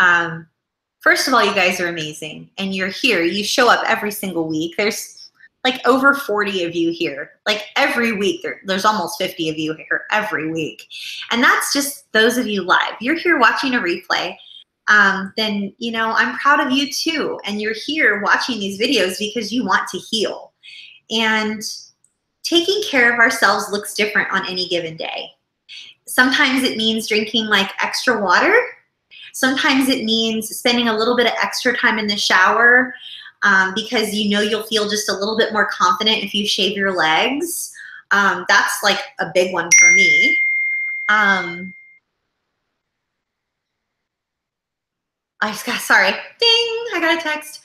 first of all, you guys are amazing, and you're here. You show up every single week. There's like over 40 of you here. Like every week, there's almost 50 of you here every week. And that's just those of you live. You're here watching a replay. Then, you know, I'm proud of you too. And you're here watching these videos because you want to heal. And taking care of ourselves looks different on any given day. Sometimes it means drinking like extra water. Sometimes it means spending a little bit of extra time in the shower, because you know you'll feel just a little bit more confident if you shave your legs. That's like a big one for me. I just got, sorry, ding, I got a text.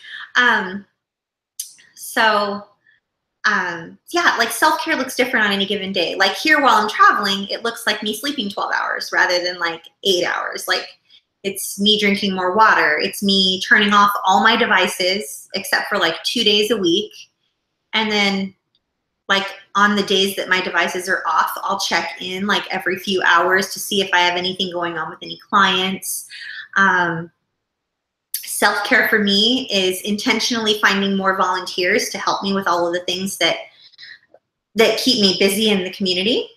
Yeah, like self-care looks different on any given day. Like here while I'm traveling, it looks like me sleeping 12 hours rather than like 8 hours. Like it's me drinking more water. It's me turning off all my devices except for like 2 days a week. And then like on the days that my devices are off, I'll check in like every few hours to see if I have anything going on with any clients. Self-care for me is intentionally finding more volunteers to help me with all of the things that keep me busy in the community.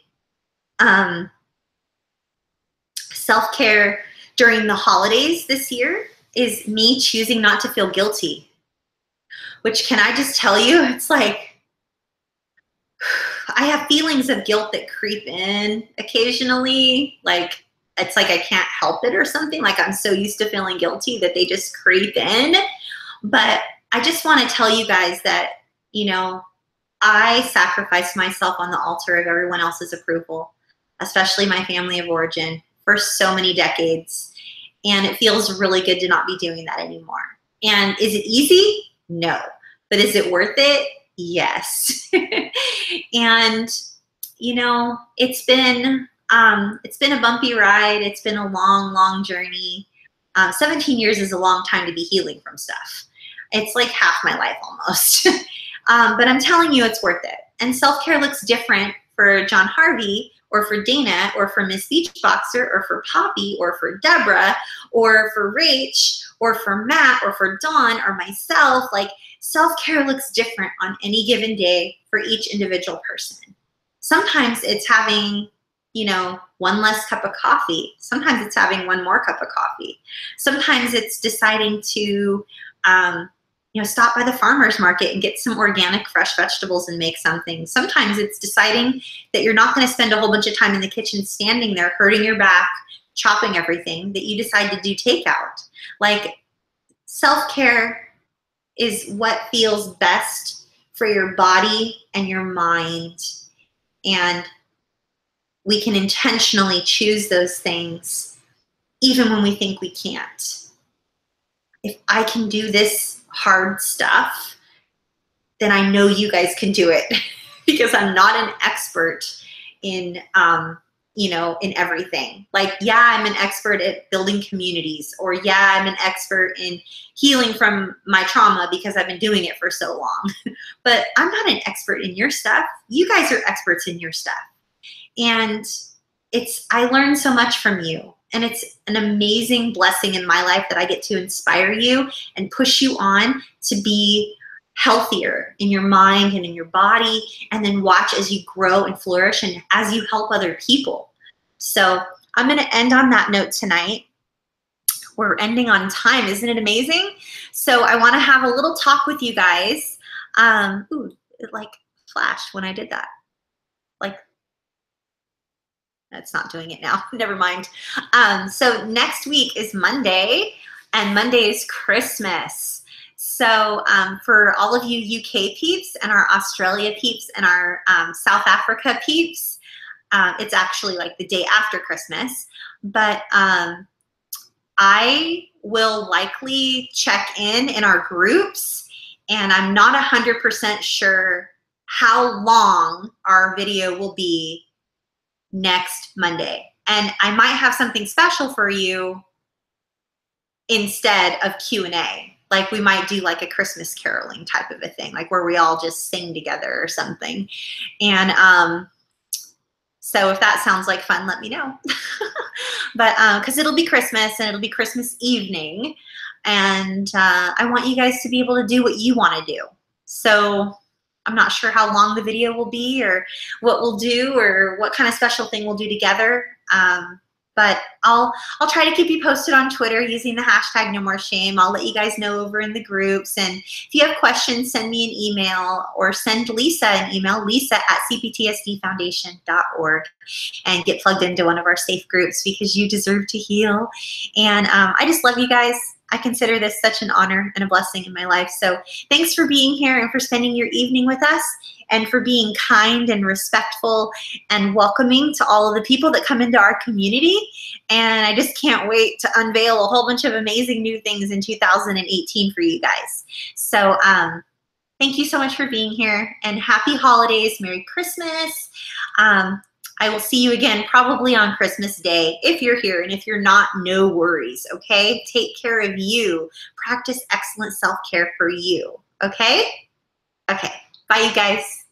Self-care during the holidays this year is me choosing not to feel guilty, which, can I just tell you, it's like I have feelings of guilt that creep in occasionally. Like it's like I can't help it or something. Like I'm so used to feeling guilty that they just creep in. But I just want to tell you guys that, you know, I sacrificed myself on the altar of everyone else's approval, especially my family of origin, for so many decades. And it feels really good to not be doing that anymore. And is it easy? No. But is it worth it? Yes. And, you know, it's been a bumpy ride. It's been a long, long journey. 17 years is a long time to be healing from stuff. It's like half my life almost. But I'm telling you, it's worth it. And self-care looks different for John Harvey, or for Dana, or for Miss Beachboxer, or for Poppy, or for Deborah, or for Rach, or for Matt, or for Dawn, or myself. Like, self-care looks different on any given day for each individual person. Sometimes it's having, you know, one less cup of coffee. Sometimes it's having one more cup of coffee. Sometimes it's deciding to, you stop by the farmer's market and get some organic fresh vegetables and make something. Sometimes it's deciding that you're not going to spend a whole bunch of time in the kitchen standing there hurting your back, chopping everything, that you decide to do takeout. Like, self-care is what feels best for your body and your mind. And we can intentionally choose those things even when we think we can't. If I can do this hard stuff, then I know you guys can do it because I'm not an expert in, in everything. Like, yeah, I'm an expert at building communities, or yeah, I'm an expert in healing from my trauma because I've been doing it for so long. But I'm not an expert in your stuff. You guys are experts in your stuff. And I learned so much from you. And it's an amazing blessing in my life that I get to inspire you and push you on to be healthier in your mind and in your body, and then watch as you grow and flourish and as you help other people. So I'm going to end on that note tonight. We're ending on time. Isn't it amazing? So I want to have a little talk with you guys. Ooh, it like flashed when I did that. Like, that's not doing it now. Never mind. So next week is Monday, and Monday is Christmas. So for all of you UK peeps and our Australia peeps and our South Africa peeps, it's actually like the day after Christmas. But I will likely check in our groups, and I'm not 100% sure how long our video will be next Monday. And I might have something special for you instead of Q&A. Like, we might do like a Christmas caroling type of a thing, like where we all just sing together or something. And so if that sounds like fun, let me know. But because it'll be Christmas and it'll be Christmas evening, and I want you guys to be able to do what you want to do. So I'm not sure how long the video will be or what we'll do or what kind of special thing we'll do together. But I'll try to keep you posted on Twitter using the hashtag No More Shame. I'll let you guys know over in the groups. And if you have questions, send me an email or send Lisa an email, lisa@cptsdfoundation.org, and get plugged into one of our safe groups because you deserve to heal. And I just love you guys. I consider this such an honor and a blessing in my life. So thanks for being here and for spending your evening with us, and for being kind and respectful and welcoming to all of the people that come into our community. And I just can't wait to unveil a whole bunch of amazing new things in 2018 for you guys. So thank you so much for being here, and happy holidays. Merry Christmas. I will see you again probably on Christmas Day if you're here, and if you're not, no worries, okay? Take care of you. Practice excellent self-care for you, okay? Okay, bye you guys.